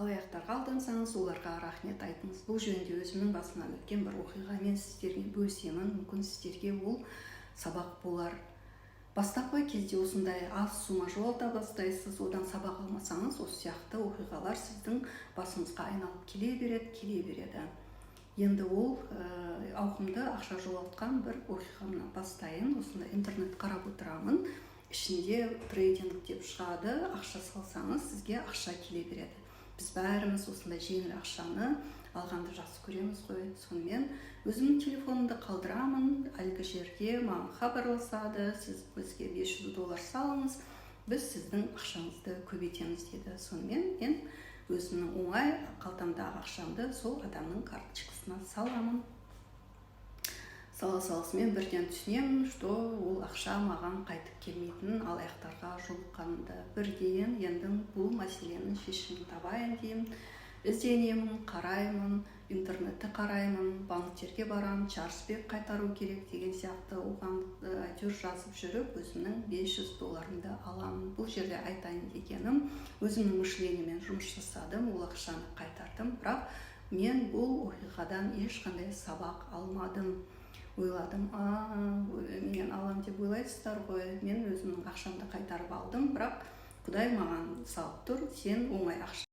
алаяқтарға алдансаңыз, оларға рахмет айтыңыз. Бұл жөнінде өзімнің басымнан өткен бір оқиғамен сіздерге бөлісемін. Мүмкін сіздерге ол сабақ болар. Бастапқы кезде осындай аз сума жоғалта бастайсыз, одан сабақ алмасаңыз, осы сияқты оқиғалар сіздің басыңызға айналып келе береді. Енді ол ауқымды ақша жоғалтқан бір оқиғамнан бастайын. Осында интернет қарап отырамын. Ішінде трейдинг деп шығады. Ақша салсаңыз, сізге ақша келе береді. Біз бәріміз осындай жеңіл ақшаны алғанды жақсы көреміз ғой. Сонымен өзімнің телефонымды қалдырамын, әлгі жерге маған хабарласады, сіз бізге $500 салыңыз, біз сіздің ақшаңызды көбейтеміз деді. Сонымен мен өзімнің оңай қалтамдағы ақшамды сол адамның карточкасына саламын. Салысымен бірден түсінемін, что ол ақша маған қайтып келмейтін, алаяқтарға жолыққанымды. Бірден енді бұл мәселенің шешімін табайын деймін. Ізденемін, қараймын, интернетті қараймын, банктерге барамын, чаржбек қайтару керек деген сияқты оған әйтеуір жазып жүріп, өзімнің $500 аламын. Бұл жерде айтайын дегенім, өзімнің мышлениемен жұмыс жасадым, ол ақшаны қайтардым, бірақ мен бұл оқиғадан ешқандай сабақ алмадым. Ойладым, мен алам деп ойлайсыздар ғой, мен өзімнің ақшамды қайтарып алдым, бірақ Құдай маған салып тұр, сен оңай ақша